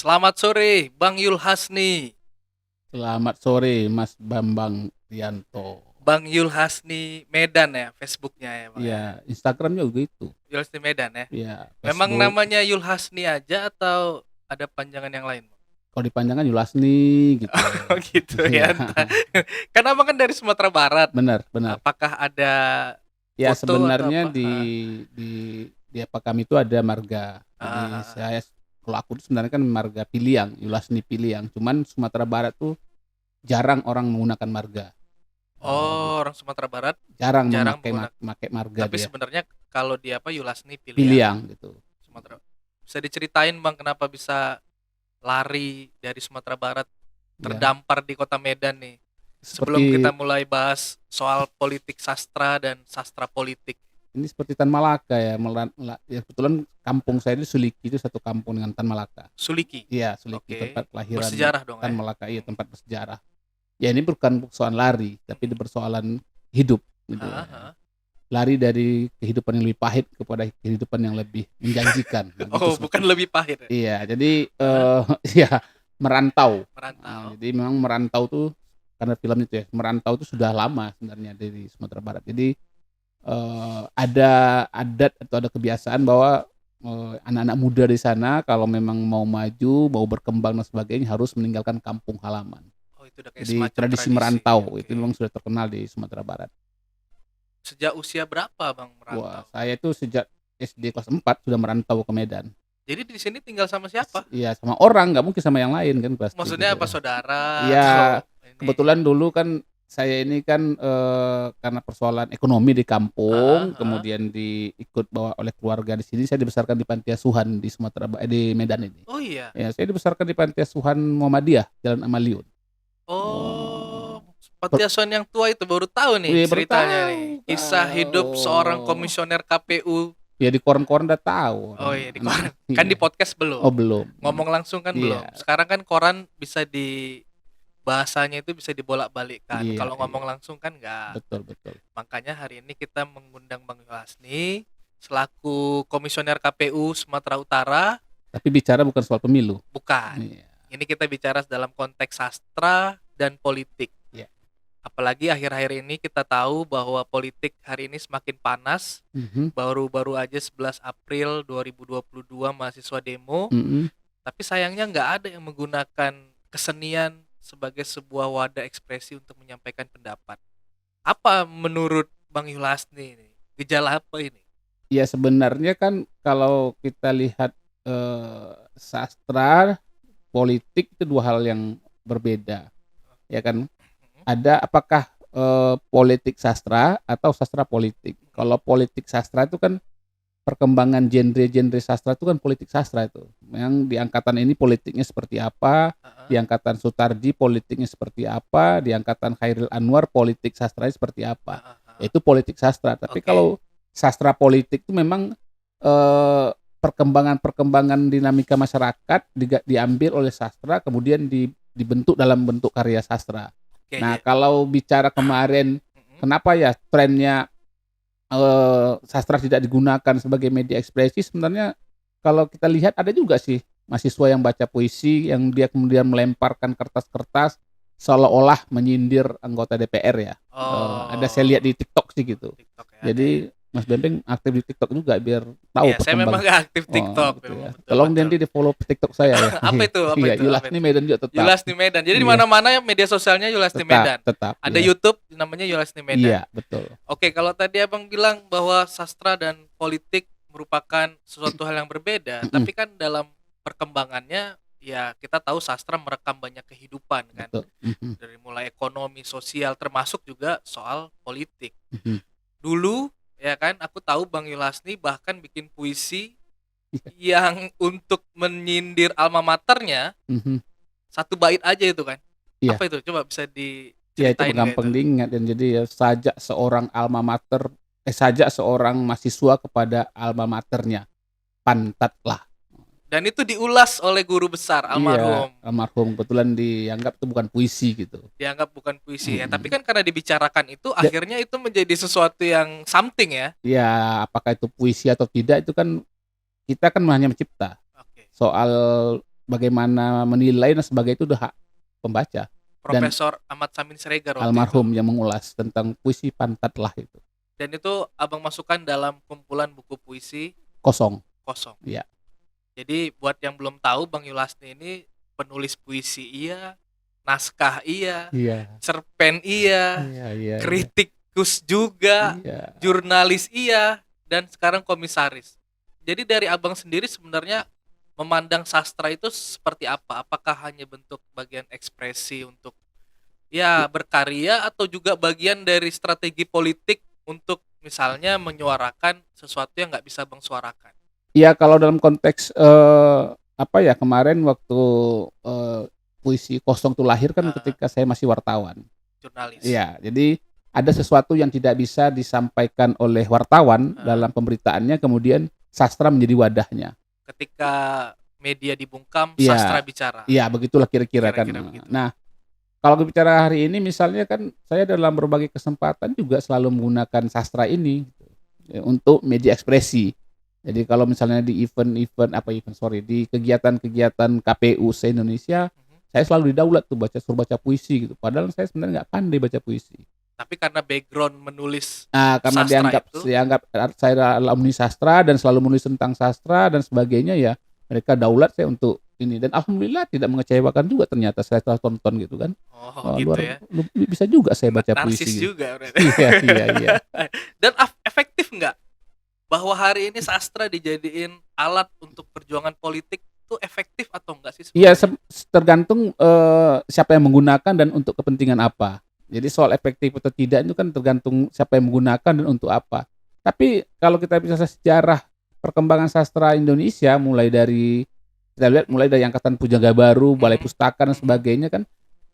Selamat sore, Bang Yulhasni. Selamat sore Mas Bambang Rianto. Bang Yulhasni Medan ya, Facebooknya ya, Bang ya. Ya, Instagramnya juga itu. Yulhasni Medan ya. Ya, Memang Facebook. namanya Yulhasni aja atau ada panjangan yang lain, Bang? Kalau dipanjangkan Yulasni gitu. Oh gitu Ya, ya. Kan Abang kan dari Sumatera Barat. benar, benar. Apakah ada Ya, foto atau sebenarnya apa? di di apa kami itu ada marga. Jadi Ah. kalau aku itu sebenarnya kan marga Piliang, Yulasni Piliang. Cuman Sumatera Barat tuh jarang orang menggunakan marga. Oh, orang Sumatera Barat Jarang jarang memakai menggunakan. pakai marga Tapi dia. sebenarnya kalau di apa Yulasni Piliang Piliang gitu. Sumatera. Bisa diceritain Bang kenapa bisa lari dari Sumatera Barat Ya, terdampar di kota Medan nih. Sebelum kita seperti mulai bahas soal politik sastra dan sastra politik. ini seperti Tan Malaka ya, ya kebetulan kampung saya di Suliki itu satu kampung dengan Tan Malaka. Suliki. Iya, Suliki Oke. tempat kelahiran Bersejarah dong Tan ya. Malaka, iya tempat bersejarah. Ya ini bukan persoalan lari, tapi ini persoalan hidup gitu Hah, ya. hah. Lari dari kehidupan yang lebih pahit kepada kehidupan yang lebih menjanjikan. Nah, gitu Oh, bukan lebih pahit ya. iya, jadi Hah? ya merantau. Merantau. Jadi memang merantau tuh karena film itu ya, merantau itu sudah lama sebenarnya dari Sumatera Barat. Jadi ada adat atau ada kebiasaan bahwa anak-anak muda di sana kalau memang mau maju, mau berkembang dan sebagainya harus meninggalkan kampung halaman. Oh, itu udah kayak Jadi semacam tradisi tradisi. merantau itu Oke. memang sudah terkenal di Sumatera Barat. Sejak usia berapa Bang Wah, merantau? saya itu sejak SD kelas 4 sudah merantau ke Medan. Jadi di sini tinggal sama siapa? Iya, sama orang, nggak mungkin sama yang lain kan pasti Maksudnya gitu apa ya. saudara Iya, atau ini? kebetulan dulu kan saya ini kan karena persoalan ekonomi di Ah, kampung, ah. kemudian diikut bawa oleh keluarga di sini. Saya dibesarkan di panti asuhan di di Medan ini. Oh iya. Ya, saya dibesarkan di panti asuhan Muhammadiyah, Jalan Amaliun. Oh, Oh, panti asuhan yang tua itu baru tahu nih wih, baru ceritanya nih. tahu, Kisah hidup seorang tahu. komisioner KPU. Ya di koran-koran udah tahu Oh orang. iya di koran. Kan di Iya. podcast Oh belum. belum. Ngomong langsung kan Iya, belum. Sekarang kan koran bisa di bahasanya itu bisa dibolak-balikkan. iya, Kalau iya. ngomong langsung kan enggak. Betul, betul. Makanya hari ini kita mengundang Bang Yulasni selaku komisioner KPU Sumatera Utara. Tapi bicara bukan soal pemilu. Bukan. Iya, Ini kita bicara dalam konteks sastra dan politik. iya. Apalagi akhir-akhir ini kita tahu bahwa politik hari ini semakin panas. Mhm, Baru-baru aja 11 April 2022 mahasiswa demo. mhm. Tapi sayangnya nggak ada yang menggunakan kesenian sebagai sebuah wadah ekspresi untuk menyampaikan pendapat. Apa menurut Bang Yulasni ini? Gejala apa ini? Ya sebenarnya kan kalau kita lihat, sastra, politik itu 2 hal yang berbeda, ya kan. Mhm, Ada apakah, politik sastra atau sastra politik. mhm. Kalau politik sastra itu kan perkembangan genre-genre sastra itu kan politik sastra itu. Yang di angkatan ini politiknya seperti apa, di Heeh. angkatan Sutardi politiknya seperti apa, di angkatan Chairil Anwar politik sastranya seperti apa. Heeh, heeh. Itu politik sastra. Tapi Oke. kalau sastra politik itu memang perkembangan-perkembangan dinamika masyarakat diambil oleh sastra kemudian dibentuk dalam bentuk karya sastra. Oke, Nah, ya. kalau bicara kemarin Mhm. kenapa ya trennya sastra tidak digunakan sebagai media ekspresi, sebenarnya kalau kita lihat ada juga sih mahasiswa yang baca puisi yang dia kemudian melemparkan kertas-kertas seolah-olah menyindir anggota DPR ya. Ada saya lihat Oh, di TikTok sih gitu. TikTok ya ada ya. Jadi Mas Bempeng aktif di TikTok juga biar tahu Iya, saya memang perkembangan. gak aktif Oh TikTok, gitu memang ya. betul Tolong betul. nanti di-follow TikTok saya ya. Apa itu? Apa Iya, itu? Apa Yulasni itu? Medan juga tetap. Yulasni Medan. Jadi di Iya, mana-mana ya media sosialnya Yulasni tetap Medan. tetap, Ada iya. YouTube namanya Yulasni Medan. Iya, betul. Oke, kalau tadi Abang bilang bahwa sastra dan politik merupakan sesuatu hal yang berbeda, Mhm, tapi kan dalam perkembangannya ya kita tahu sastra merekam banyak kehidupan kan. betul. Mhm, Dari mulai ekonomi, sosial, termasuk juga soal politik. mhm. Dulu ya kan aku tahu Bang Yulasni bahkan bikin puisi Iya, yang untuk menyindir alma maternya mhm. satu bait aja itu kan. Iya. Apa itu? Coba bisa Ya itu diceritain nggak itu? gampang diingat dan jadi ya sajak seorang mahasiswa kepada alma maternya, pantatlah. Dan itu diulas oleh guru besar Iya, almarhum. almarhum kebetulan dianggap itu bukan puisi gitu. Dianggap bukan puisi ya. Tapi Mhm. kan karena dibicarakan itu Da akhirnya itu menjadi sesuatu yang something ya. ya apakah itu puisi atau tidak itu kan kita kan hanya mencipta. Oke. Soal bagaimana menilai dan sebagainya itu udah hak pembaca. Dan Profesor Ahmad Samin Siregar waktu itu. almarhum yang mengulas tentang puisi pantat lah itu. Dan itu abang masukkan dalam kumpulan buku puisi Kosong. kosong. Iya. Jadi buat yang belum tahu, Bang Yulasni ini penulis puisi iya, naskah iya, Iya. cerpen iya, Iya. kritikus juga, Iya. jurnalis iya, dan sekarang komisaris. Jadi dari abang sendiri sebenarnya memandang sastra itu seperti apa? Apakah hanya bentuk bagian ekspresi untuk ya berkarya, atau juga bagian dari strategi politik untuk misalnya menyuarakan sesuatu yang nggak bisa bang suarakan? Iya, kalau dalam konteks kemarin waktu puisi kosong itu lahir kan ketika saya masih wartawan. Jurnalis. Iya, jadi ada sesuatu yang tidak bisa disampaikan oleh wartawan dalam pemberitaannya, kemudian sastra menjadi wadahnya. Ketika media dibungkam, Iya, sastra bicara. Iya, begitulah kira-kira kan. Begitu. Nah, kalau bicara hari ini misalnya kan saya dalam berbagai kesempatan juga selalu menggunakan sastra ini untuk media ekspresi. Jadi kalau misalnya di di kegiatan-kegiatan KPU se-Indonesia, saya selalu didaulat tuh suruh baca puisi gitu. Padahal saya sebenarnya nggak pandai baca puisi. Tapi karena background menulis karena sastra dianggap saya alumni sastra dan selalu menulis tentang sastra dan sebagainya, ya mereka daulat saya untuk ini, dan alhamdulillah tidak mengecewakan juga ternyata saya setelah tonton gitu kan. Gitu ya. Bisa juga saya baca narsis puisi. juga berarti. Iya. Dan efektif nggak bahwa hari ini sastra dijadiin alat untuk perjuangan politik, itu efektif atau enggak sih? Iya, tergantung siapa yang menggunakan dan untuk kepentingan apa. Jadi soal efektif atau tidak itu kan tergantung siapa yang menggunakan dan untuk apa. Tapi kalau kita bicara sejarah perkembangan sastra Indonesia mulai dari Angkatan Pujangga Baru, Balai Pustaka dan sebagainya kan,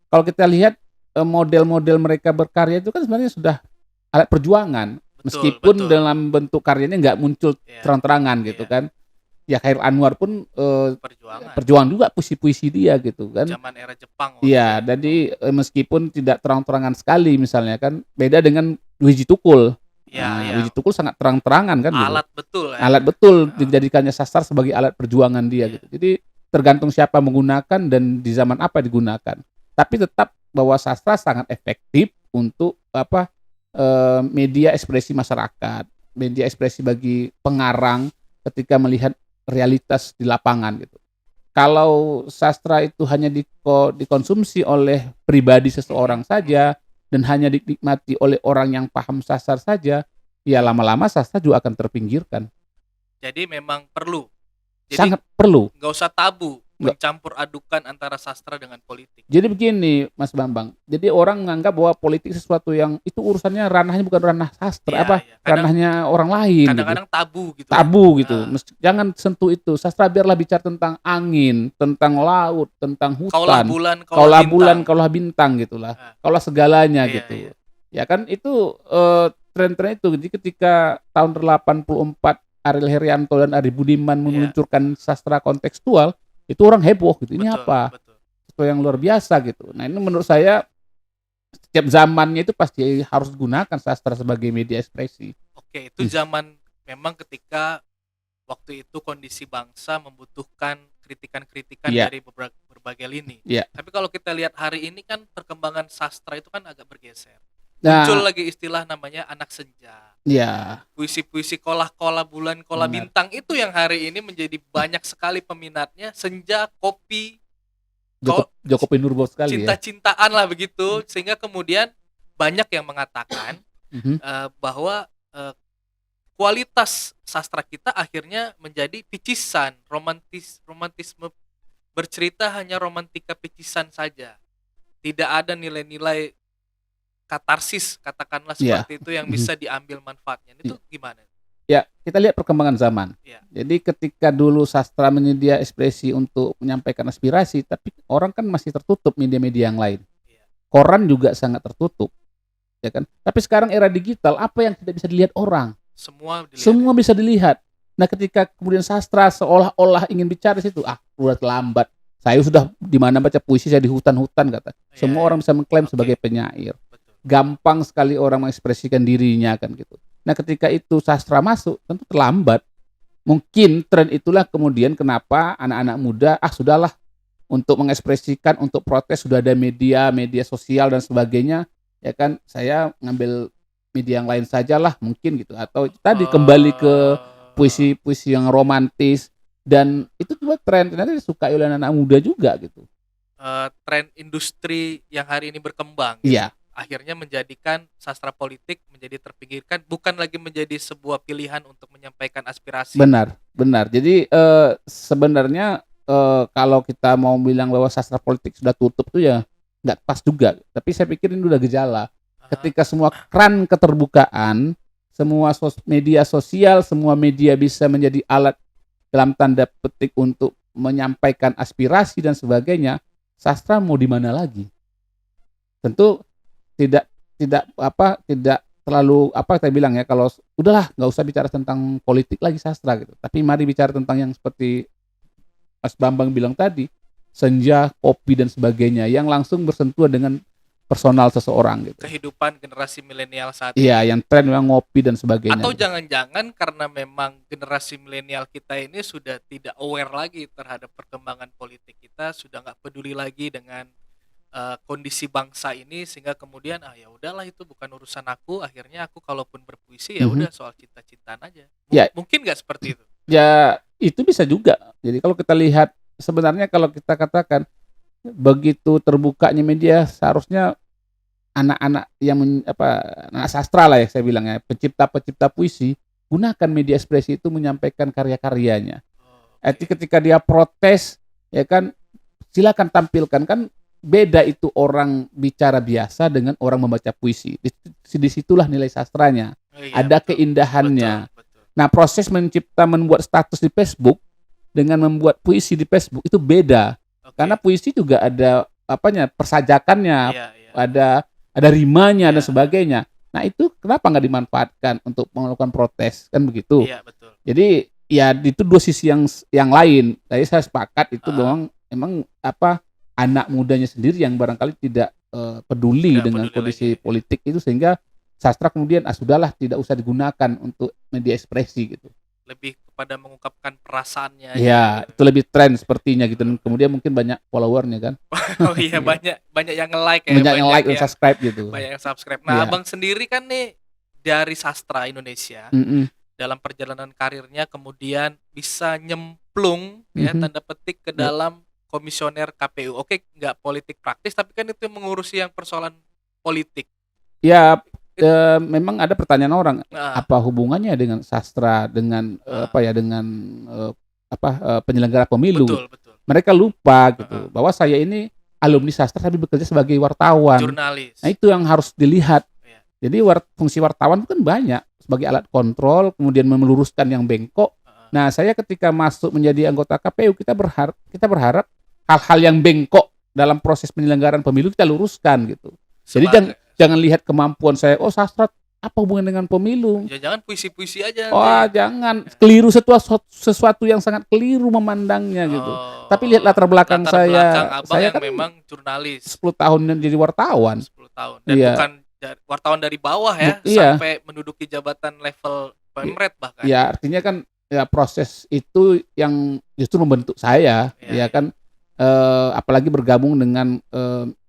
kalau kita lihat model-model mereka berkarya itu kan sebenarnya sudah alat perjuangan. Meskipun dalam bentuk karyanya nggak muncul terang-terangan gitu kan. Ya Khairil Anwar pun perjuangan juga puisi-puisi dia gitu kan. Zaman era Jepang. Iya, jadi meskipun tidak terang-terangan sekali misalnya kan, beda dengan Wiji Tukul. Wiji Tukul sangat terang-terangan kan. Alat gitu. betul. Alat betul dijadikannya sastra sebagai alat perjuangan dia gitu. Jadi tergantung siapa menggunakan dan di zaman apa digunakan. Tapi tetap bahwa sastra sangat efektif untuk media ekspresi masyarakat, media ekspresi bagi pengarang ketika melihat realitas di lapangan gitu. Kalau sastra itu hanya dikonsumsi oleh pribadi seseorang saja dan hanya dinikmati oleh orang yang paham sastra saja, ya lama-lama sastra juga akan terpinggirkan. Jadi memang perlu. Sangat perlu. Nggak usah tabu mencampur adukan antara sastra dengan politik. Jadi begini, Mas Bambang. Jadi orang menganggap bahwa politik sesuatu yang itu urusannya ranahnya bukan ranah sastra, ranahnya orang lain. Kadang-kadang gitu. Tabu gitu. Tabu gitu. Jangan sentuh itu. Sastra biarlah bicara tentang angin, tentang laut, tentang hutan. Kaulah bulan, kaulah bintang gitulah. Kaulah segalanya gitu. Ya kan itu tren-tren itu. Jadi ketika tahun 84 Ariel Heryanto dan Ari Budiman meluncurkan sastra kontekstual, itu orang heboh gitu. Ini apa? Itu yang luar biasa gitu. Nah, ini menurut saya setiap zamannya itu pasti harus gunakan sastra sebagai media ekspresi. Oke, itu zaman memang ketika waktu itu kondisi bangsa membutuhkan kritikan-kritikan dari berbagai lini. Tapi kalau kita lihat hari ini kan perkembangan sastra itu kan agak bergeser. Muncul lagi istilah namanya anak senja. Puisi-puisi kolah-kolah bulan, kolah bintang itu yang hari ini menjadi banyak sekali peminatnya. Senja, kopi, Joko Pinurbo sekali cinta-cintaan lah begitu. Sehingga kemudian banyak yang mengatakan bahwa kualitas sastra kita akhirnya menjadi picisan, romantisme bercerita hanya romantika picisan saja. Tidak ada nilai-nilai katarsis, katakanlah seperti itu yang bisa diambil manfaatnya. Itu gimana? Ya, kita lihat perkembangan zaman. Jadi ketika dulu sastra menyedia ekspresi untuk menyampaikan aspirasi, tapi orang kan masih tertutup media-media yang lain. Koran juga sangat tertutup. Ya kan? Tapi sekarang era digital, apa yang tidak bisa dilihat orang? Semua bisa dilihat. Nah, ketika kemudian sastra seolah-olah ingin bicara situ, udah terlambat. Saya sudah di mana baca puisi, saya di hutan-hutan kata. Semua orang bisa mengklaim sebagai penyair. Gampang sekali orang mengekspresikan dirinya kan gitu. Nah, ketika itu sastra masuk, tentu terlambat. Mungkin tren itulah kemudian kenapa anak-anak muda sudahlah untuk mengekspresikan, untuk protes sudah ada media sosial dan sebagainya, ya kan, saya ngambil media yang lain sajalah mungkin gitu, atau tadi kembali ke puisi-puisi yang romantis, dan itu juga tren ternyata disukai oleh anak-anak muda juga gitu. Tren industri yang hari ini berkembang gitu. Iya. Akhirnya menjadikan sastra politik menjadi terpinggirkan, bukan lagi menjadi sebuah pilihan untuk menyampaikan aspirasi. Benar. Jadi sebenarnya kalau kita mau bilang bahwa sastra politik sudah tutup tuh ya nggak pas juga. Tapi saya pikir ini udah gejala. Ketika semua keran keterbukaan, semua media sosial, semua media bisa menjadi alat dalam tanda petik untuk menyampaikan aspirasi dan sebagainya, sastra mau di mana lagi? Tentu tidak terlalu kita bilang ya, kalau udahlah nggak usah bicara tentang politik lagi sastra gitu. Tapi mari bicara tentang yang seperti Mas Bambang bilang tadi, senja, kopi dan sebagainya yang langsung bersentuhan dengan personal seseorang gitu. Kehidupan generasi milenial saat ini. Iya, yang tren memang ngopi dan sebagainya. Atau jangan-jangan karena memang generasi milenial kita ini sudah tidak aware lagi terhadap perkembangan politik kita, sudah nggak peduli lagi dengan kondisi bangsa ini, sehingga kemudian ya udahlah itu bukan urusan aku, akhirnya aku kalaupun berpuisi ya udah soal cinta-cintaan aja. Mungkin nggak seperti itu? Ya itu bisa juga. Jadi kalau kita lihat sebenarnya, kalau kita katakan begitu terbukanya media, seharusnya anak-anak yang anak sastra lah ya saya bilang ya, pencipta puisi, gunakan media ekspresi itu menyampaikan karya-karyanya. Ketika dia protes ya kan, silakan tampilkan, kan beda itu orang bicara biasa dengan orang membaca puisi. Disitulah nilai sastranya. Ada betul, keindahannya. Betul. Nah, proses membuat status di Facebook dengan membuat puisi di Facebook itu beda. Karena puisi juga ada persajakannya, ada rimanya dan sebagainya. Nah, itu kenapa nggak dimanfaatkan untuk melakukan protes, kan begitu? Iya, betul. Jadi ya itu dua sisi yang lain. Jadi saya sepakat itu memang anak mudanya sendiri yang barangkali tidak peduli dengan kondisi politik itu, sehingga sastra kemudian sudahlah tidak usah digunakan untuk media ekspresi gitu. Lebih kepada mengungkapkan perasaannya. Iya, itu lebih tren sepertinya gitu. Dan kemudian mungkin banyak followernya kan. Oh iya, banyak yang nge-like ya. Banyak yang like dan subscribe gitu. Banyak yang subscribe. Nah, Abang sendiri kan nih dari sastra Indonesia, dalam perjalanan karirnya kemudian bisa nyemplung ya tanda petik ke dalam komisioner KPU. Oke, nggak politik praktis, tapi kan itu mengurusi yang persoalan politik. Ya, memang ada pertanyaan orang, apa hubungannya dengan sastra, dengan penyelenggara pemilu? Betul. Mereka lupa gitu bahwa saya ini alumni sastra tapi bekerja sebagai wartawan. Jurnalis. Nah, itu yang harus dilihat. Jadi fungsi wartawan kan banyak, sebagai alat kontrol, kemudian meluruskan yang bengkok. Nah, saya ketika masuk menjadi anggota KPU, kita berharap hal-hal yang bengkok dalam proses penyelenggaraan pemilu kita luruskan gitu. Jadi jangan lihat kemampuan saya, sastra apa hubungan dengan pemilu? Jangan puisi-puisi aja. Jangan keliru, sesuatu yang sangat keliru memandangnya gitu. Tapi lihat latar belakang saya. Saya kan memang jurnalis. 10 tahun jadi wartawan. 10 tahun. Dan bukan wartawan dari bawah ya, sampai menduduki jabatan level Pemret bahkan. Ya, artinya kan ya proses itu yang justru membentuk saya, kan. Apalagi bergabung dengan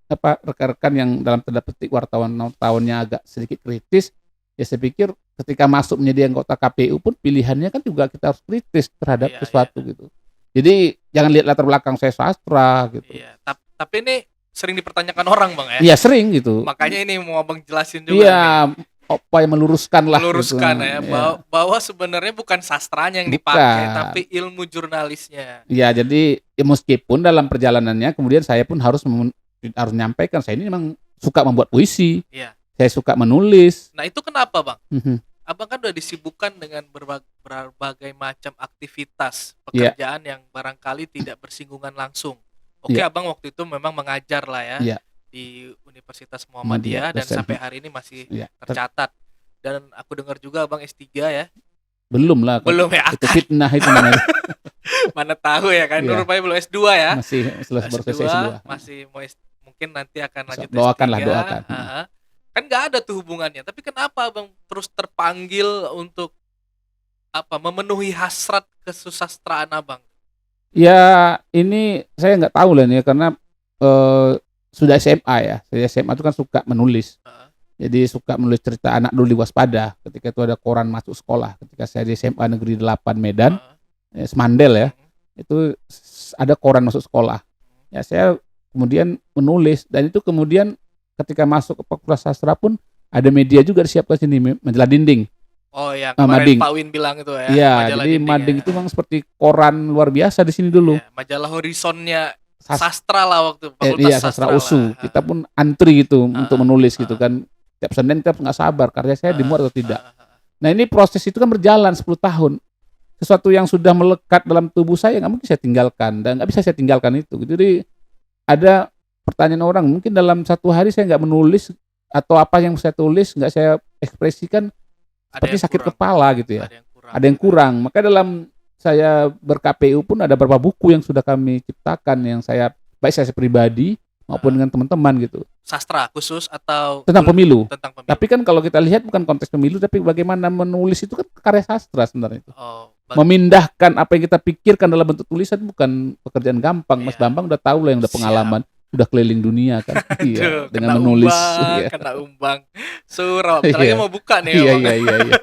rekan-rekan yang dalam tanda petik wartawannya agak sedikit kritis, ya saya pikir ketika masuk menjadi anggota KPU pun pilihannya kan juga kita harus kritis terhadap sesuatu gitu. Jadi jangan lihat latar belakang saya sastra gitu. Iya, tapi ini sering dipertanyakan orang Bang ya? Iya, sering gitu. Makanya ini mau Abang jelasin juga. Iya, meluruskan gitu. Ya, bahwa sebenarnya bukan sastranya yang dipakai, tapi ilmu jurnalisnya. Iya, jadi meskipun dalam perjalanannya kemudian saya pun harus menyampaikan, saya ini memang suka membuat puisi. Iya. Saya suka menulis. Nah, itu kenapa Bang? Abang kan udah disibukkan dengan berbagai macam aktivitas pekerjaan yang barangkali tidak bersinggungan langsung. Oke, Abang waktu itu memang mengajar lah ya. Di Universitas Muhammadiyah dan sampai hari ini masih tercatat. Dan aku dengar juga Abang S3 ya. Belum lah. Belum ya. Itu fitnah itu namanya. Mana tahu ya kan. Rupanya belum S2 ya. Masih selesai S2. Masih mau mungkin nanti akan lanjut doakan S3. Doakan. Kan nggak ada tuh hubungannya. Tapi kenapa Abang terus terpanggil untuk memenuhi hasrat kesusastraan Abang? Ya ini saya nggak tahu lah nih karena sudah SMA ya. Saya SMA itu kan suka menulis. Jadi suka menulis cerita anak dulu di Waspada. Ketika itu ada koran masuk sekolah. Ketika saya di SMA Negeri 8 Medan, Semandel ya, itu ada koran masuk sekolah. Ya saya kemudian menulis dan itu kemudian ketika masuk ke Fakultas Sastra pun ada media juga disiapkan sini, majalah dinding. Oh ya, kemarin Mading. Pak Win bilang itu ya. Iya, jadi Mading ya. Itu memang seperti koran luar biasa di sini dulu. Ya, majalah horizonnya sastra lah waktu Fakultas iya, sastra USU. Kita pun antri gitu untuk menulis gitu kan. Tiap Senin kita nggak sabar karya saya dimuat atau tidak. Nah ini proses itu kan berjalan 10 tahun. Sesuatu yang sudah melekat dalam tubuh saya nggak mungkin saya tinggalkan dan nggak bisa saya tinggalkan itu. Jadi ada pertanyaan orang, mungkin dalam satu hari saya nggak menulis atau apa yang saya tulis nggak saya ekspresikan seperti sakit kepala gitu ya. Ada yang kurang. Maka dalam saya ber-KPU pun ada beberapa buku yang sudah kami ciptakan yang saya baik saya pribadi maupun dengan teman-teman gitu. Sastra khusus atau tentang pemilu. Tapi kan kalau kita lihat bukan konteks pemilu tapi bagaimana menulis itu kan karya sastra sebenarnya itu. Memindahkan apa yang kita pikirkan dalam bentuk tulisan bukan pekerjaan gampang. Mas Bambang udah tahu lah yang udah pengalaman. Udah keliling dunia kan. Iya, dengan menulis kena umbang surau. Lagi mau buka nih. Iya.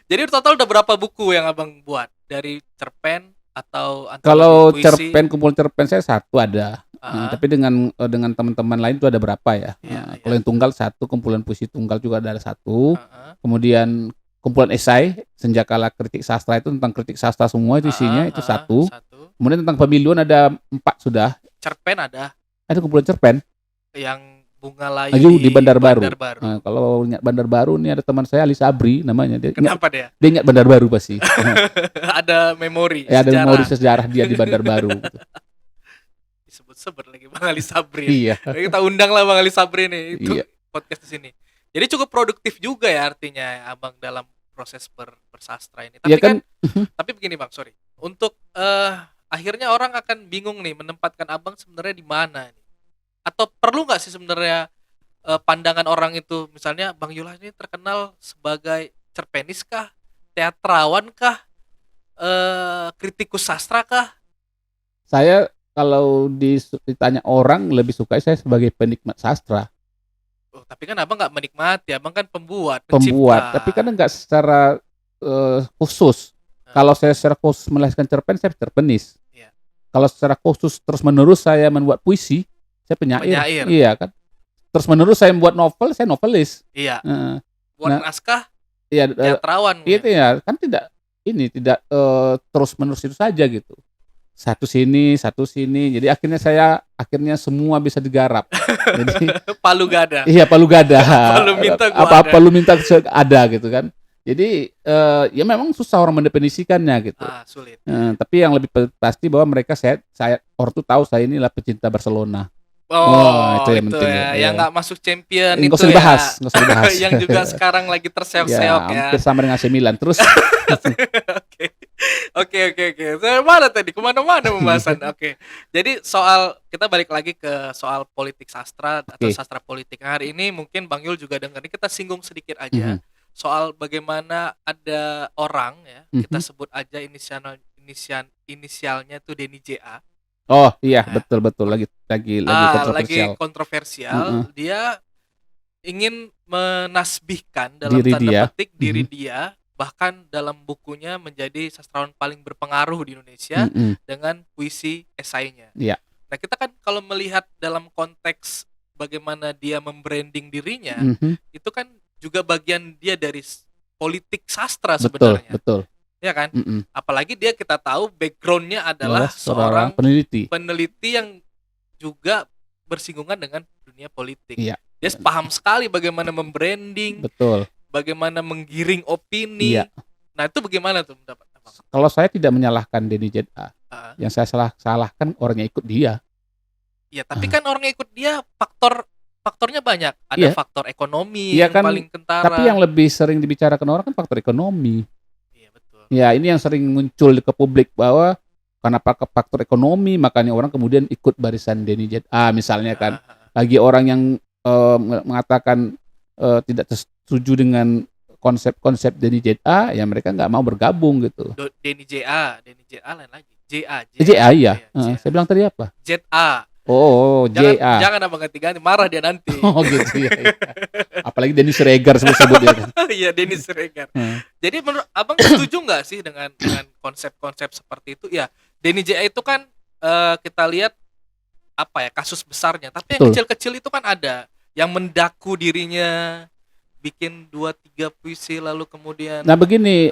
Jadi total udah berapa buku yang Abang buat? Dari cerpen atau kalau cerpen, kumpulan cerpen saya satu ada. Tapi dengan teman-teman lain itu ada berapa ya? Kalau yang tunggal satu, kumpulan puisi tunggal juga ada satu. Kemudian kumpulan esai Senjakala Kritik Sastra itu tentang kritik sastra semua itu isinya itu satu. Kemudian tentang pemiluan ada 4 sudah. Cerpen ada. Ada kumpulan cerpen. Yang Bunga Layu di Bandar Baru. Nah, kalau ingat Bandar Baru nih ada teman saya Ali Sabri namanya. Kenapa dia? Dia ingat Bandar Baru pasti. Ada memori. Ada memori sejarah dia di Bandar Baru. Gitu. Disebut-sebut lagi Bang Ali Sabri. Iya. Kita undang lah Bang Ali Sabri nih itu podcast di sini. Jadi cukup produktif juga ya artinya Abang dalam proses bersastra ini. Tapi kan tapi begini Bang, sorry. Untuk akhirnya orang akan bingung nih menempatkan Abang sebenarnya di mana nih? Atau perlu nggak sih sebenarnya pandangan orang itu, misalnya Bang Yullah ini terkenal sebagai cerpenis kah, teatrawan kah, kritikus sastra kah? Saya kalau ditanya orang lebih suka saya sebagai penikmat sastra. Oh, tapi kan Abang nggak menikmati, Abang kan pembuat, tapi kan nggak secara khusus. Kalau saya secara khusus melahirkan cerpen, saya cerpenis. Kalau secara khusus terus menerus saya membuat puisi, saya penyair. Iya kan. Terus menerus saya membuat novel, saya novelis. Iya. Buat naskah, teatrawan. Gitu ya. Kan tidak terus menerus itu saja gitu. Satu sini. Jadi akhirnya semua bisa digarap. Jadi palu gada. Iya, palu gada. Palu minta gua apa lu minta ada gitu kan. Jadi ya memang susah orang mendefinisikannya gitu. Sulit. Tapi yang lebih pasti bahwa mereka saya orang tuh tahu saya inilah pecinta Barcelona. Itu yang penting ya. Yang nggak masuk champion itu usah dibahas, nggak usah dibahas. Yang juga sekarang lagi terseok-seok ya. Hampir sama dengan AC Milan. Terus. Oke. Mana tadi? Kemana-mana pembahasan. Oke. Jadi kita balik lagi ke soal politik sastra atau sastra politik. Hari ini mungkin Bang Yul juga dengar. Kita singgung sedikit aja soal bagaimana ada orang ya, kita sebut aja inisialnya itu Denny J.A. Oh iya, betul lagi kontroversial. Dia ingin menasbihkan dalam tanda petik diri dia, bahkan dalam bukunya menjadi sastrawan paling berpengaruh di Indonesia dengan puisi esainya. Nah kita kan kalau melihat dalam konteks bagaimana dia membranding dirinya, itu kan juga bagian dia dari politik sastra sebenarnya. Betul. Ya kan? Apalagi dia kita tahu backgroundnya adalah seorang peneliti yang juga bersinggungan dengan dunia politik. Iya. Dia paham sekali bagaimana membranding, bagaimana menggiring opini. Nah itu bagaimana tuh mendapat? Kalau saya tidak menyalahkan Denny J.A. Yang saya salahkan orang yang ikut dia. Ya tapi kan orang yang ikut dia faktornya banyak. Ada faktor ekonomi yang kan, paling kentara. Tapi yang lebih sering dibicarakan orang kan faktor ekonomi. Ya ini yang sering muncul ke publik bahwa karena faktor ekonomi makanya orang kemudian ikut barisan Denny J.A. misalnya kan. Bagi orang yang mengatakan tidak setuju dengan konsep-konsep Denny J.A. ya mereka nggak mau bergabung gitu. Denny J.A. lain lagi. JA iya. Saya bilang tadi apa? ZA. Oh, JA. Jangan abang ganti-ganti, marah dia nanti. Oh gitu ya. Apalagi Denny Siregar sebut-sebut dia kan. Iya, Denny Siregar. Jadi menurut abang setuju nggak sih dengan konsep-konsep seperti itu? Ya, Denny JA itu kan kita lihat apa ya, kasus besarnya. Tapi yang kecil-kecil itu kan ada yang mendaku dirinya, bikin 2-3 puisi lalu kemudian. Nah begini,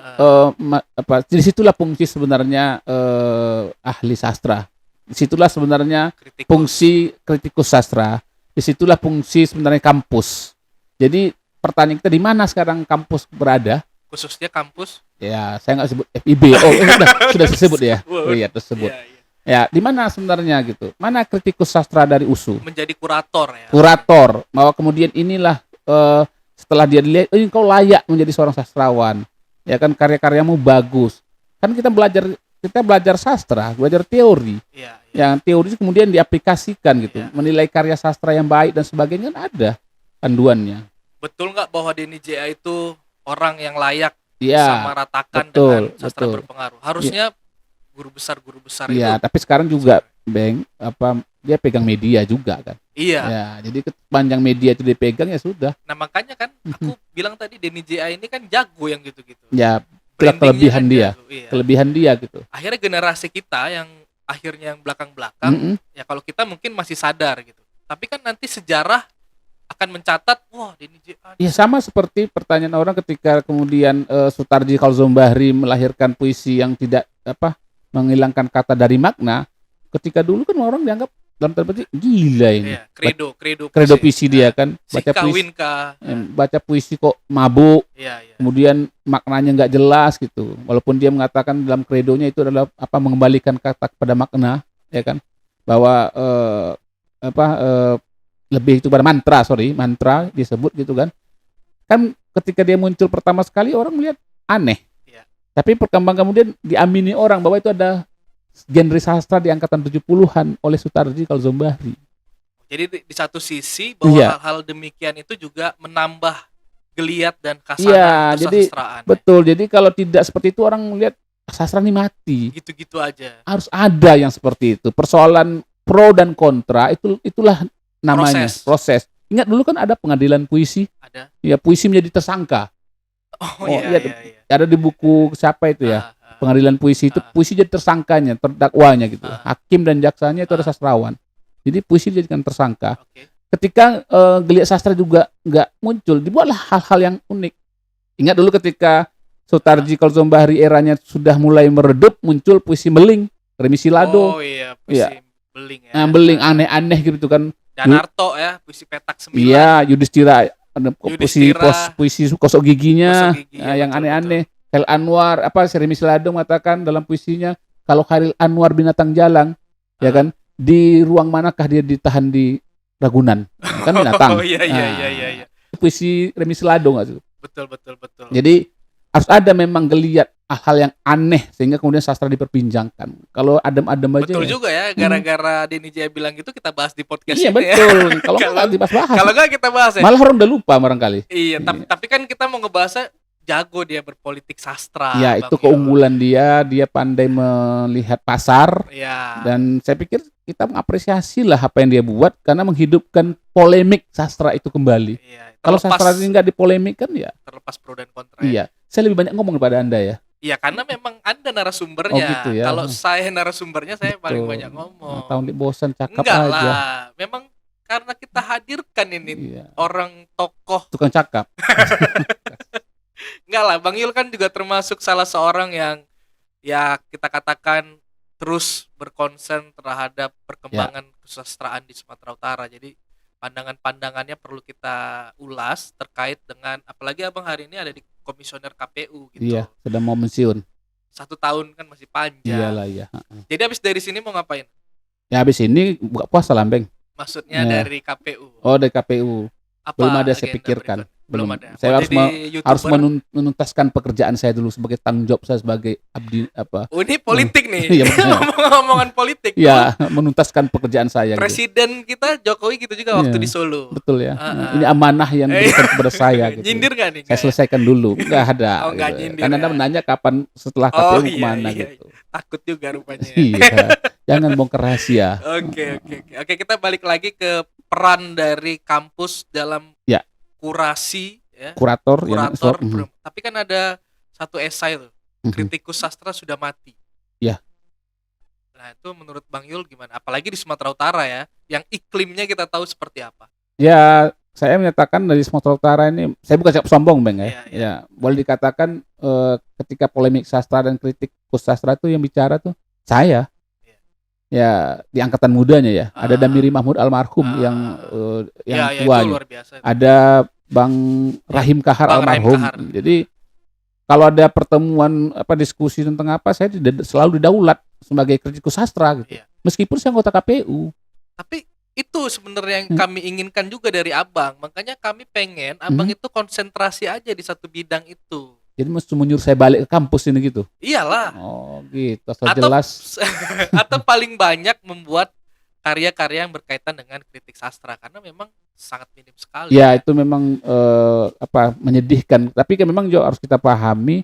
disitulah fungsi sebenarnya ahli sastra. Disitulah sebenarnya fungsi kritikus sastra. Disitulah fungsi sebenarnya kampus. Jadi pertanyaan kita, di mana sekarang kampus berada? Khususnya kampus? Ya, saya nggak sebut FIB. Oh, sudah disebut ya. Oh iya, tersebut. Ya, di mana sebenarnya gitu? Mana kritikus sastra dari USU? Menjadi kurator ya. Kurator, bahwa kemudian inilah setelah dia dilihat, kau layak menjadi seorang sastrawan. Ya kan, karya-karyamu bagus. Kan kita belajar sastra, belajar teori. Yang teori kemudian diaplikasikan gitu. Menilai karya sastra yang baik dan sebagainya kan ada panduannya. Betul nggak bahwa Denny JA itu orang yang layak disamaratakan dengan sastra berpengaruh? Harusnya guru besar itu. Iya, tapi sekarang juga dia pegang media juga kan. Iya. Ya, jadi sepanjang media itu dipegang ya sudah. Nah makanya kan aku bilang tadi Denny JA ini kan jago yang gitu-gitu. Ya, kelebihan kan dia. Iya. Kelebihan dia gitu. Akhirnya generasi kita yang akhirnya yang belakang-belakang, ya kalau kita mungkin masih sadar gitu. Tapi kan nanti sejarah akan mencatat, wah Denny JA. Ya sama seperti pertanyaan orang ketika kemudian Sutarji Kalzombahri melahirkan puisi yang tidak menghilangkan kata dari makna. Ketika dulu kan orang dianggap dalam tanda petik gila ini. Iya, kredo puisi dia kan, baca puisi kok mabuk. Iya. Kemudian maknanya nggak jelas gitu. Walaupun dia mengatakan dalam kredonya itu adalah mengembalikan kata kepada makna, ya kan? Bahwa lebih itu pada mantra disebut gitu kan. Kan ketika dia muncul pertama sekali orang melihat aneh. Iya. Tapi perkembangan kemudian diamini orang bahwa itu ada genre sastra di angkatan 70-an oleh Sutarji Kalzombahri. Jadi di satu sisi bahwa hal-hal demikian itu juga menambah geliat dan kasaran kesastraan. Betul. Jadi kalau tidak seperti itu orang melihat sastra ini mati. Gitu-gitu aja. Harus ada yang seperti itu. Persoalan pro dan kontra itulah namanya proses. Ingat dulu kan ada pengadilan puisi. Ada. Ya, puisi menjadi tersangka. Iya. Ada di buku siapa itu ya? Pengadilan puisi itu puisi jadi tersangkanya, terdakwanya gitu. Hakim dan jaksanya itu ada sastrawan. Jadi puisi dijadikan tersangka. Ketika geliat sastra juga nggak muncul, dibuatlah hal-hal yang unik. Ingat dulu ketika Sutarji Kalzombahri eranya sudah mulai meredup, muncul puisi beling, Remisi Lado. Oh iya, puisi beling ya. Beling aneh-aneh gitu kan. Danarto ya, puisi petak 9. Iya, Yudhistira puisi kosok giginya, yang aneh-aneh. Khairil Anwar, Remisi Lado mengatakan dalam puisinya, kalau Khairil Anwar binatang jalang, ya kan, di ruang manakah dia ditahan di Ragunan? Kan binatang. Oh iya. Puisi Remisi Lado nggak sih? Betul. Jadi harus ada memang geliat hal yang aneh sehingga kemudian sastra diperbincangkan. Kalau adem-adem aja. Betul juga ya, gara-gara Denny JA bilang gitu kita bahas di podcast ini. Iya betul. Kalau nggak dibahas. Kalau nggak kita bahas ya. Malah orang udah lupa barangkali. Iya. Tapi kan kita mau ngebahasnya jago dia berpolitik sastra. Ya, itu keunggulan dia pandai melihat pasar. Ya. Dan saya pikir kita mengapresiasi lah apa yang dia buat karena menghidupkan polemik sastra itu kembali. Ya, kalau sastra ini nggak dipolemikkan ya. Terlepas pro dan kontra. Iya, saya lebih banyak ngomong daripada Anda ya. Iya, karena memang Anda narasumbernya. Oh gitu ya. Kalau saya narasumbernya saya paling banyak ngomong. Tahun bosan cakap enggak aja. Lah, memang karena kita hadirkan ini orang tokoh tukang cakap. Enggak lah, Bang Yul kan juga termasuk salah seorang yang ya kita katakan terus berkonsen terhadap perkembangan kesusastraan di Sumatera Utara. Jadi pandangan-pandangannya perlu kita ulas terkait dengan, apalagi Abang hari ini ada di komisioner KPU gitu. Iya, sedang mau pensiun. 1 tahun kan masih panjang. Iyalah ya. Jadi habis dari sini mau ngapain? Ya habis ini buka puasa lah, Bang. Maksudnya dari KPU. Oh, dari KPU. Belum ada Apa saya agenda pikirkan. berikut? Belum Belum. ada. Mau Saya harus jadi harus YouTuber? menuntaskan pekerjaan saya dulu sebagai tanggung jawab saya sebagai abdi apa. Oh, ini politik nih. Iya benar. Ngomong-ngomongan politik. Ya, menuntaskan pekerjaan saya gitu. Presiden kita Jokowi gitu juga waktu Iya, di Solo. betul ya. Ini amanah yang diberikan kepada saya gitu. Nyindir gak nih? Saya selesaikan dulu. Enggak ada. Oh, nggak Gitu. nyindir Kan Anda ya. menanya kapan setelah Oh KPU iya, kemana iya. gitu. Takut juga rupanya. Iya. Jangan bongkar rahasia. Oke, kita balik lagi ke peran dari kampus dalam Ya. kurasi ya. Kurator Tapi kan ada satu esai tuh. Kritikus sastra sudah mati. Ya. Nah, itu menurut Bang Yul gimana? Apalagi di Sumatera Utara ya, yang iklimnya kita tahu seperti apa. Ya, saya menyatakan dari Sumatera Utara ini, saya bukan sombong, Bang ya. Iya. Ya, boleh dikatakan ketika polemik sastra dan kritikus sastra itu yang bicara tuh saya. Ya, di angkatan mudanya ya. Ada Damiri Mahmud almarhum yang tua. Itu luar biasa. Ada Bang Rahim Kahar almarhum. Jadi kalau ada pertemuan diskusi tentang apa, saya selalu didaulat sebagai kritikus sastra gitu. Iya. Meskipun saya anggota KPU. Tapi itu sebenarnya yang kami inginkan juga dari Abang. Makanya kami pengen Abang itu konsentrasi aja di satu bidang itu. Jadi mesti menyuruh saya balik ke kampus ini gitu? Iyalah. Oh gitu, jelas. Atau paling banyak membuat karya-karya yang berkaitan dengan kritik sastra. Karena memang sangat minim sekali. Ya itu memang menyedihkan. Tapi kan memang juga harus kita pahami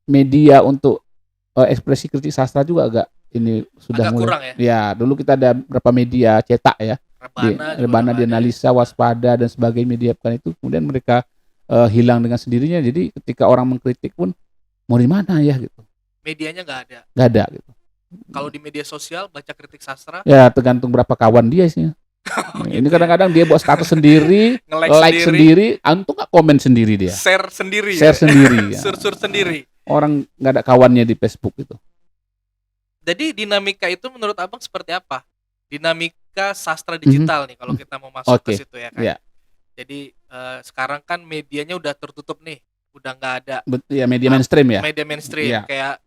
media untuk ekspresi kritik sastra juga agak sudah mulai kurang ya? Ya dulu kita ada berapa media cetak ya. Rebana, Dianalisa, Waspada dan sebagainya media kan itu. Kemudian mereka hilang dengan sendirinya. Jadi ketika orang mengkritik pun mau di mana ya gitu. Medianya nggak ada. Nggak ada gitu. Kalau di media sosial baca kritik sastra? Ya tergantung berapa kawan dia sih. Ini kadang-kadang dia buat status sendiri, like sendiri, antum nggak komen sendiri dia. Share sendiri. Sendiri. Ya. Sur sendiri. Orang nggak ada kawannya di Facebook itu. Jadi dinamika itu menurut Abang seperti apa? Dinamika sastra digital nih kalau kita mau masuk ke situ ya kan. Yeah. Jadi sekarang kan medianya udah tertutup nih, udah nggak ada. Ya media mainstream ya. Media mainstream kayak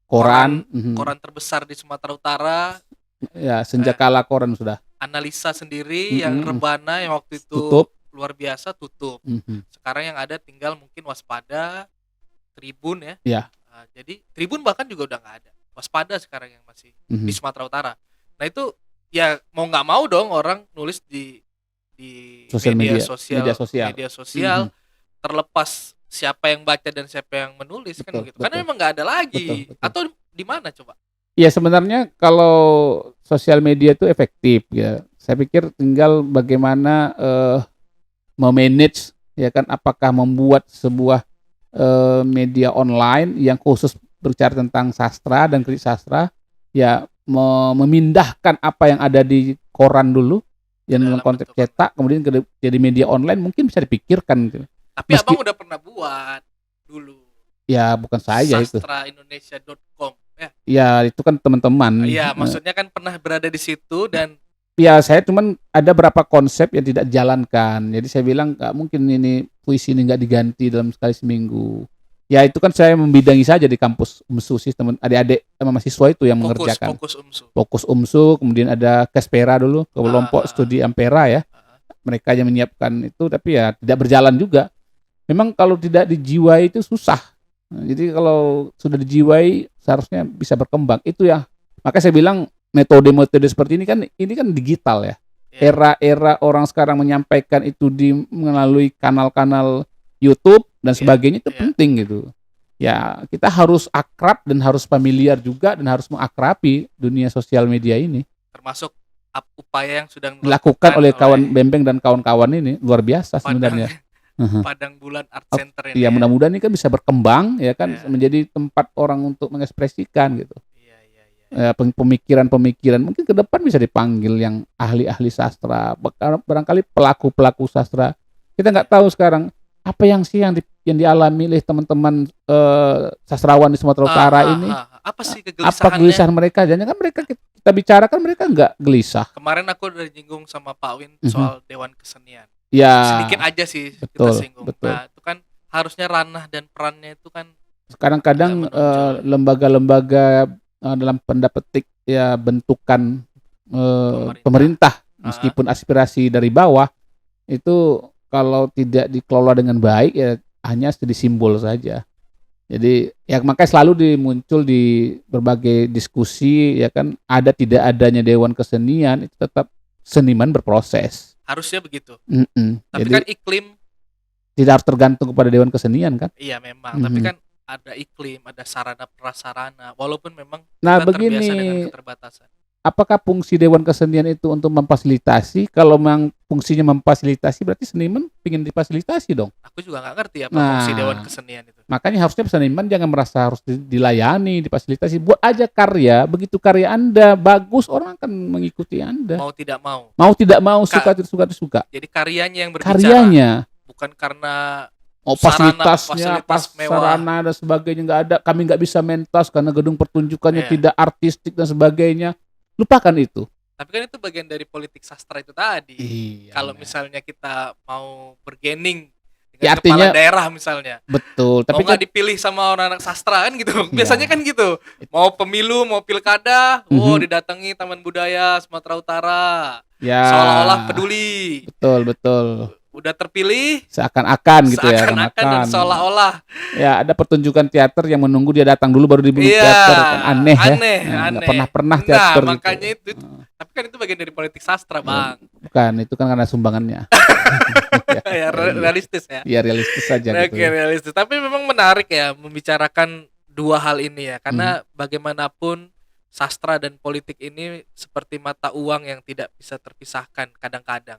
koran terbesar di Sumatera Utara. Ya sejak kala koran sudah. Analisa sendiri yang Rebana yang waktu itu tutup. Luar biasa tutup. Sekarang yang ada tinggal mungkin Waspada, Tribun ya. Ya. Jadi Tribun bahkan juga udah nggak ada. Waspada sekarang yang masih di Sumatera Utara. Nah itu ya mau nggak mau dong orang nulis di media sosial terlepas siapa yang baca dan siapa yang menulis kan begitu. Karena memang nggak ada lagi. Betul. Atau di mana coba? Ya sebenarnya kalau sosial media itu efektif ya. Saya pikir tinggal bagaimana memanage ya kan, apakah membuat sebuah media online yang khusus berbicara tentang sastra dan kritik sastra, ya memindahkan apa yang ada di koran dulu yang dalam konteks cetak kemudian jadi media online mungkin bisa dipikirkan gitu. Tapi Abang udah pernah buat dulu. Ya bukan saya itu. sastraindonesia.com ya. Ya itu kan teman-teman. Iya, maksudnya kan pernah berada di situ dan ya saya cuman ada berapa konsep yang tidak dijalankan. Jadi saya bilang nggak mungkin ini puisi ini nggak diganti dalam sekali seminggu. Ya itu kan saya membidangi saja di kampus UMSU, teman adik-adik sama mahasiswa itu yang mengerjakan. Fokus UMSU, kemudian ada Kespera dulu, kelompok studi Ampera ya. Mereka yang menyiapkan itu, tapi ya tidak berjalan juga. Memang kalau tidak dijiwai itu susah. Nah, jadi kalau sudah dijiwai seharusnya bisa berkembang. Itu ya. Maka saya bilang metode-metode seperti ini kan digital ya. Era-era orang sekarang menyampaikan itu melalui kanal-kanal YouTube dan sebagainya itu penting gitu. Ya kita harus akrab dan harus familiar juga dan harus mengakrabi dunia sosial media ini. Termasuk upaya yang sedang dilakukan oleh kawan Bembeng dan kawan-kawan ini luar biasa sebenarnya. Padang Bulan Art Center ini. Iya mudah-mudahan ini kan bisa berkembang ya kan, menjadi tempat orang untuk mengekspresikan gitu. Pemikiran-pemikiran mungkin ke depan bisa dipanggil yang ahli-ahli sastra, barangkali pelaku-pelaku sastra. Kita nggak tahu sekarang apa yang dialami oleh teman-teman sastrawan di Sumatera Utara ini. Apa sih kegelisahan mereka? Jangan kan mereka kita bicarakan mereka nggak gelisah. Kemarin aku udah nyinggung sama Pak Win soal Dewan Kesenian. Ya. Sedikit aja sih betul, kita singgung. Betul. Nah, itu kan harusnya ranah dan perannya itu kan. Kadang-kadang lembaga-lembaga dalam tanda petik ya bentukan pemerintah meskipun aspirasi dari bawah itu kalau tidak dikelola dengan baik ya hanya jadi simbol saja. Jadi ya makanya selalu muncul di berbagai diskusi ya kan, ada tidak adanya Dewan Kesenian itu tetap seniman berproses. Harusnya begitu. Tapi Jadi kan iklim tidak harus tergantung kepada Dewan Kesenian kan? iya memang, tapi kan ada iklim, ada sarana prasarana, walaupun memang Nah kita terbiasa dengan begini, keterbatasan. apakah fungsi Dewan Kesenian itu untuk memfasilitasi? Kalau memang fungsinya memfasilitasi, berarti seniman ingin difasilitasi dong. Aku juga nggak ngerti apa fungsi Dewan Kesenian itu. Makanya harusnya seniman jangan merasa harus dilayani, difasilitasi. Buat aja karya, begitu karya Anda bagus, orang akan mengikuti Anda. Mau tidak mau. Mau tidak mau, suka tidak suka, suka. Jadi karyanya yang berbicara. Karyanya. Bukan karena fasilitasnya, mewah, sarana dan sebagainya nggak ada. Kami nggak bisa mentas karena gedung pertunjukannya tidak artistik dan sebagainya. Lupakan itu. Tapi kan itu bagian dari politik sastra itu tadi. Kalau misalnya kita mau bergening dengan kepala daerah misalnya, betul. Tapi nggak dipilih sama orang anak sastra kan gitu. Biasanya kan gitu. Mau pemilu, mau pilkada, didatangi Taman Budaya Sumatera Utara. Seolah-olah peduli. Betul. Udah terpilih seakan-akan gitu ya, seakan-akan dan seolah-olah ya ada pertunjukan teater yang menunggu dia datang dulu baru dibunuh teater, kan aneh. Nggak pernah teater makanya gitu. Itu tapi kan itu bagian dari politik sastra Bang. Bukan, itu kan karena sumbangannya. Ya realistis ya. Iya realistis saja gitu. Oke, realistis. Tapi memang menarik ya membicarakan dua hal ini ya, karena bagaimanapun sastra dan politik ini seperti mata uang yang tidak bisa terpisahkan kadang-kadang.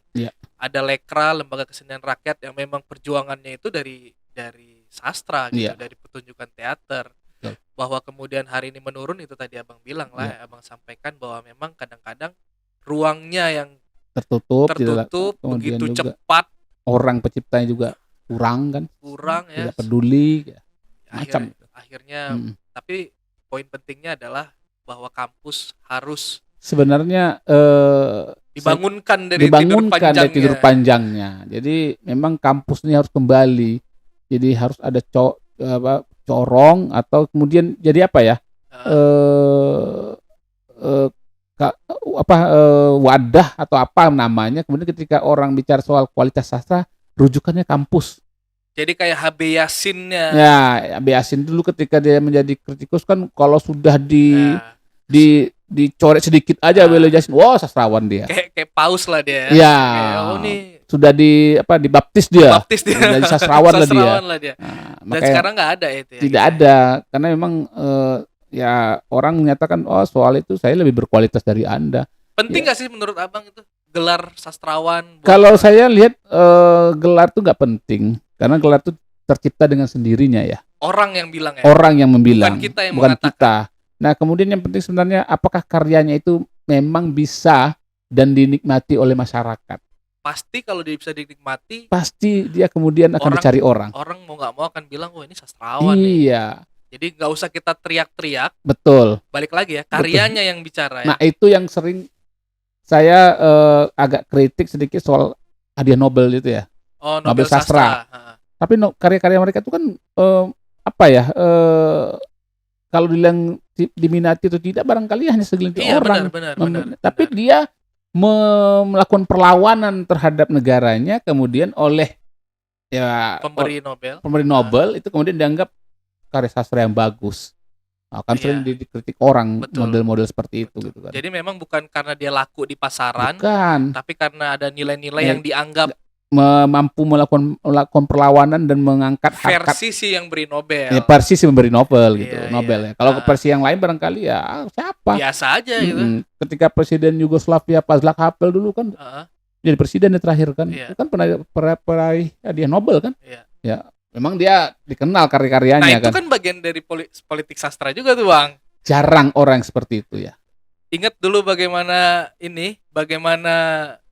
Ada Lekra, Lembaga Kesenian Rakyat, yang memang perjuangannya itu dari sastra gitu, dari pertunjukan teater. Bahwa kemudian hari ini menurun itu tadi Abang bilang lah, Abang sampaikan bahwa memang kadang-kadang ruangnya yang tertutup begitu cepat. Orang penciptanya juga kurang ya. Tidak peduli macam. Akhirnya tapi poin pentingnya adalah bahwa kampus harus sebenarnya dibangunkan dari tidur panjangnya. Jadi memang kampus ini harus kembali. Jadi harus ada corong atau kemudian jadi apa ya? Wadah atau apa namanya. Kemudian ketika orang bicara soal kualitas sastra, rujukannya kampus. Jadi kayak HB Yasinnya. Ya, HB Yasin dulu ketika dia menjadi kritikus kan kalau sudah dicoret sedikit aja Willy Yasin, sastrawan dia. Kayak paus lah dia. Iya. Sudah dibaptis dia. Jadi sastrawan lah dia. Dan sekarang nggak ada itu ya. Tidak ada, karena memang ya orang menyatakan soal itu saya lebih berkualitas dari Anda. Penting nggak sih menurut Abang itu gelar sastrawan? Kalau saya lihat gelar itu nggak penting, karena gelar itu tercipta dengan sendirinya ya. Orang yang bilang ya. Orang yang membilang. Bukan kita. Nah, kemudian yang penting sebenarnya apakah karyanya itu memang bisa dan dinikmati oleh masyarakat. Pasti kalau dia bisa dinikmati, pasti dia kemudian akan dicari orang. Orang mau nggak mau akan bilang, ini sastrawan nih. Iya. Jadi nggak usah kita teriak-teriak. Betul. Balik lagi ya, karyanya yang bicara ya. Nah, itu yang sering saya agak kritik sedikit soal hadiah Nobel itu ya. Nobel sastra. Tapi karya-karya mereka itu kan kalau dibilang diminati atau tidak barangkali hanya segelintir orang. Benar. Tapi dia melakukan perlawanan terhadap negaranya kemudian oleh pemberi Nobel itu kemudian dianggap karya sastra yang bagus. Kan sering dikritik orang model-model seperti itu gitu kan. Jadi memang bukan karena dia laku di pasaran, tapi karena ada nilai-nilai yang dianggap mampu melakukan perlawanan dan mengangkat versi si yang beri Nobel. Ya, versi si memberi Nobel gitu, Nobel ya. Kalau versi yang lain barangkali ya siapa? Biasa aja gitu. Ketika Presiden Yugoslavia Václav Havel dulu kan jadi presiden yang terakhir kan, itu kan peraih hadiah Nobel kan? Ya, memang dia dikenal karya-karyanya kan. Nah, itu kan bagian dari politik sastra juga tuh, Bang. Jarang orang seperti itu ya. Ingat dulu bagaimana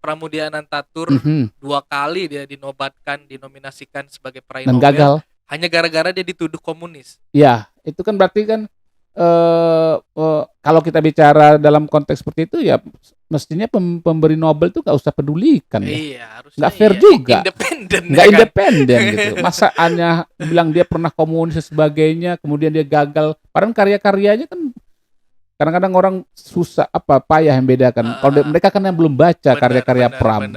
Pramudia Anantatur 2 kali dia dinominasikan sebagai peraih Nobel. Gagal. Hanya gara-gara dia dituduh komunis. Ya, itu kan berarti kan kalau kita bicara dalam konteks seperti itu ya mestinya pemberi Nobel itu nggak usah pedulikan ya. Iya, harusnya nggak fair juga. Nggak independen gitu. Masa hanya bilang dia pernah komunis dan sebagainya, kemudian dia gagal. Padahal karya-karyanya kan kadang-kadang orang susah payah yang bedakan. Kalau mereka kan yang belum baca karya-karya Pram.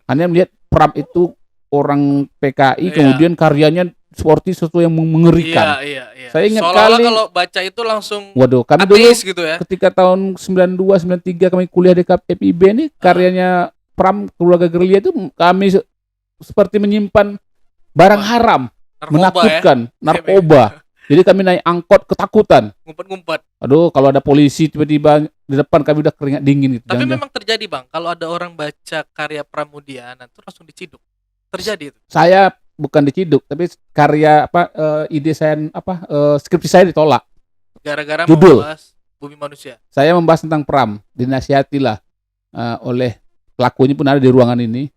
Hanya melihat Pram itu orang PKI kemudian karyanya seperti sesuatu yang mengerikan. Iya. Saya ingat Seolah-olah kali kalau baca itu langsung kami dulu gitu ya. ketika tahun 92 93 kami kuliah di FIB ini karyanya Pram Keluarga Gerilya itu kami seperti menyimpan barang haram, menakutkan, narkoba. Jadi kami naik angkot ketakutan. Ngumpet-ngumpet. Aduh, kalau ada polisi tiba-tiba di depan kami udah keringat dingin gitu. Tapi memang terjadi, Bang. Kalau ada orang baca karya Pramudia, itu langsung diciduk. Terjadi itu. Saya bukan diciduk, tapi karya ide saya skripsi saya ditolak. Gara-gara judul membahas Bumi Manusia. Saya membahas tentang Pram, dinasihatilah oleh pelakunya pun ada di ruangan ini.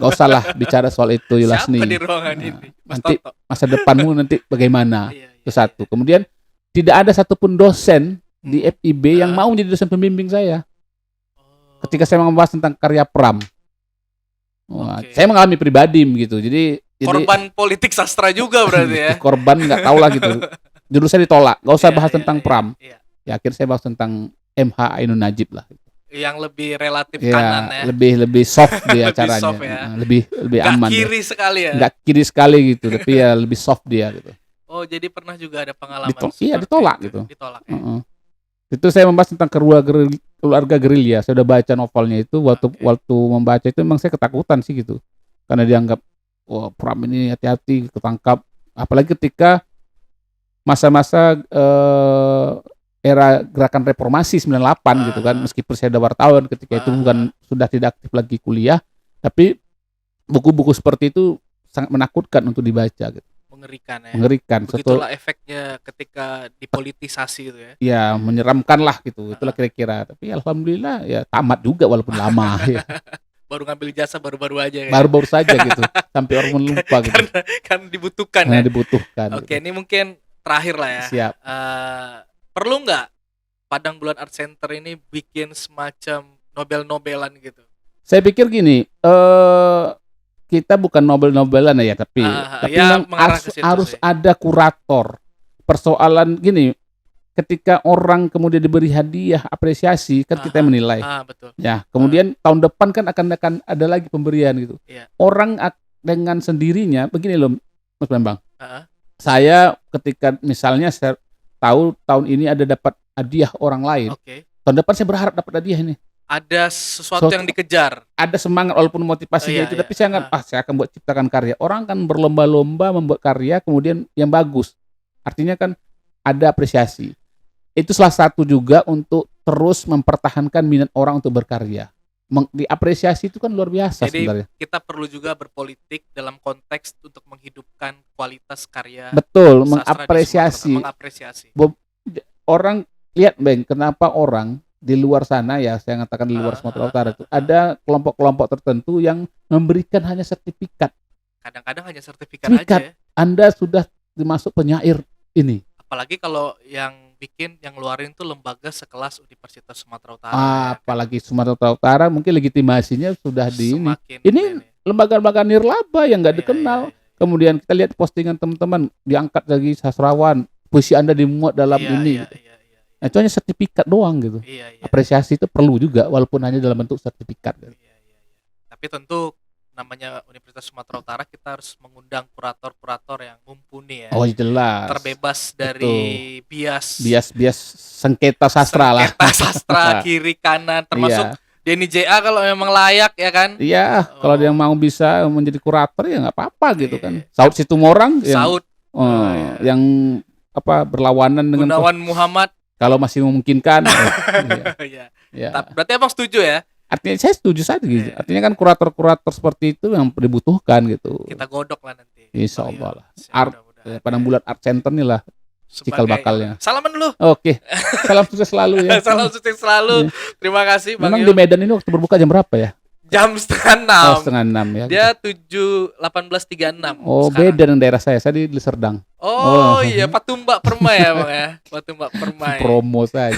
Gak usah lah bicara soal itu, Yulasni. Siapa di ruangan ini? Nanti masa depanmu nanti bagaimana? Itu satu. Kemudian tidak ada satupun dosen di FIB yang mau menjadi dosen pembimbing saya. Ketika saya membahas tentang karya Pram. Saya mengalami pribadi gitu. Jadi korban politik sastra juga berarti ya. Korban nggak tahu lah gitu. Judul saya ditolak. Gak usah bahas tentang Pram. Ya akhirnya saya bahas tentang MH Ainun Najib lah. Yang lebih relatif kanan ya. Lebih soft dia caranya. Soft ya. Lebih aman. Gak kiri sekali ya. Gak kiri sekali gitu, tapi ya lebih soft dia gitu. Oh, jadi pernah juga ada pengalaman ditolak gitu. Ditolak ya. Itu saya membahas tentang keluarga gerilya. Saya udah baca novelnya itu waktu membaca itu memang saya ketakutan sih gitu. Karena dianggap Pram ini hati-hati ketangkap, apalagi ketika masa-masa era gerakan reformasi 98 gitu kan, meskipun saya udah wartawan ketika itu sudah tidak aktif lagi kuliah, tapi buku-buku seperti itu sangat menakutkan untuk dibaca gitu. Mengerikan ya. Mengerikan. Begitulah efeknya ketika dipolitisasi itu ya. Ya, menyeramkan lah gitu. Itulah kira-kira. Tapi alhamdulillah ya tamat juga walaupun lama ya. Baru ngambil jasa baru-baru aja ya. Baru-baru saja gitu. Sampai orang lupa gitu. Kan dibutuhkan ya. Dibutuhkan. Oke, ini mungkin terakhir lah ya. Siap. Perlu nggak Padang Bulan Art Center ini bikin semacam Nobel-Nobelan gitu? Saya pikir gini, kita bukan Nobel-Nobelan ya, tapi harus ada kurator. Persoalan gini, ketika orang kemudian diberi hadiah apresiasi, kan kita menilai. Betul. Ya, kemudian tahun depan kan akan ada lagi pemberian gitu. Orang dengan sendirinya, begini loh, Mas Bambang. Saya ketika misalnya saya tahu tahun ini ada dapat hadiah orang lain. Tahun depan saya berharap dapat hadiah ini. Ada sesuatu yang dikejar. Ada semangat walaupun motivasinya itu, tapi saya saya akan ciptakan karya. Orang kan berlomba-lomba membuat karya kemudian yang bagus. Artinya kan ada apresiasi. Itu salah satu juga untuk terus mempertahankan minat orang untuk berkarya. Diapresiasi itu kan luar biasa. Jadi sebenarnya kita perlu juga berpolitik dalam konteks untuk menghidupkan kualitas karya. Betul, mengapresiasi. Orang lihat, Bang, kenapa orang di luar sana ya, saya mengatakan di luar Sumatera Utara itu ada kelompok-kelompok tertentu yang memberikan hanya sertifikat. Kadang-kadang hanya sertifikat aja ya. Anda sudah dimasuk penyair ini. Apalagi kalau yang ngeluarin tuh lembaga sekelas Universitas Sumatera Utara. Apalagi Sumatera Utara mungkin legitimasinya sudah ini lembaga-lembaga nirlaba yang nggak dikenal. Kemudian kita lihat postingan teman-teman diangkat lagi sastrawan, puisi Anda dimuat dalam ini. Nah, itu hanya sertifikat doang gitu. Apresiasi itu perlu juga walaupun hanya dalam bentuk sertifikat. Tapi tentu namanya Universitas Sumatera Utara, kita harus mengundang kurator-kurator yang mumpuni ya. Oh, jelas. Terbebas dari bias sengketa sastra lah. Sengketa sastra kiri kanan, termasuk Denny J.A. kalau memang layak ya kan. Iya, kalau dia mau bisa menjadi kurator ya nggak apa-apa gitu kan. Saud Situmorang yang berlawanan dengan Gunawan Muhammad kalau masih memungkinkan. Berarti Abang setuju ya? Artinya saya setuju saja gitu. Artinya kan kurator-kurator seperti itu yang dibutuhkan gitu. Kita godok lah nanti. Insya Allah lah. Padang Bulan Art Center nih lah cikal bakalnya. Salaman dulu. Oke. Salam sukses selalu ya. Salam sukses selalu. Terima kasih Bang. Memang di Medan ini waktu berbuka jam berapa ya? Jam 5:30. Oh, 5:30 ya. Dia 18.36. Oh, sekarang. Beda dengan daerah saya di Serdang. Iya, Patumbak Permai ya Bang ya. Patumbak Permai. Promo saja.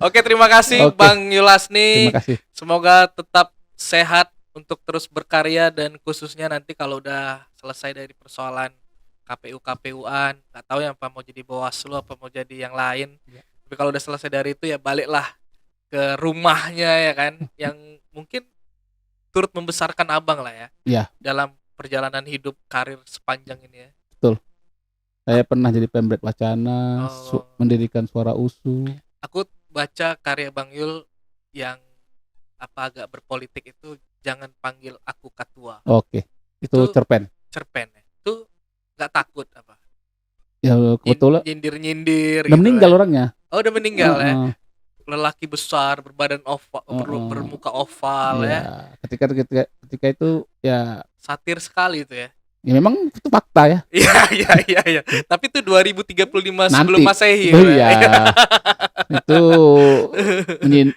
Oke, terima kasih Bang Yulasni. Terima kasih. Semoga tetap sehat untuk terus berkarya, dan khususnya nanti kalau udah selesai dari persoalan KPU-KPU-an, nggak tahu ya apa mau jadi Bawaslu apa mau jadi yang lain. Tapi kalau udah selesai dari itu ya baliklah ke rumahnya ya kan, yang mungkin turut membesarkan abang lah ya. Iya. Dalam perjalanan hidup karir sepanjang ini ya. Betul. Saya pernah jadi pemret wacana, mendirikan Suara USU. Aku baca karya Bang Yul yang agak berpolitik itu, jangan panggil aku ketua. Oke. Itu cerpen. Cerpen ya. Itu nggak takut apa? Ya kebetulan. Nyindir-nyindir. Udah meninggal orangnya. Oh udah meninggal ya. Lelaki besar berbadan oval, bermuka oval ya. Ketika itu ya. Satir sekali itu ya. Ya memang itu fakta ya. Iya. Tapi itu 2035 nanti, sebelum Masehi. Iya. Itu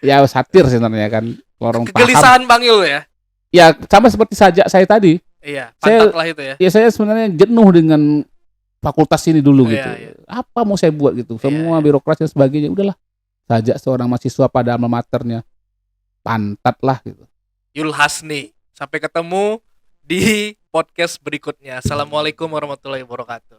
ya satir sebenarnya kan. Orang kegelisahan Bang Yul ya. Ya sama seperti sajak saya tadi. Iya, pantat lah itu ya. Ya saya sebenarnya jenuh dengan fakultas ini dulu gitu. Iya. Apa mau saya buat gitu? Semua birokrasi dan sebagainya. Udahlah. Sajak seorang mahasiswa pada alma maternya. Pantat lah gitu. Yul Hasni. Sampai ketemu di podcast berikutnya. Assalamualaikum warahmatullahi wabarakatuh.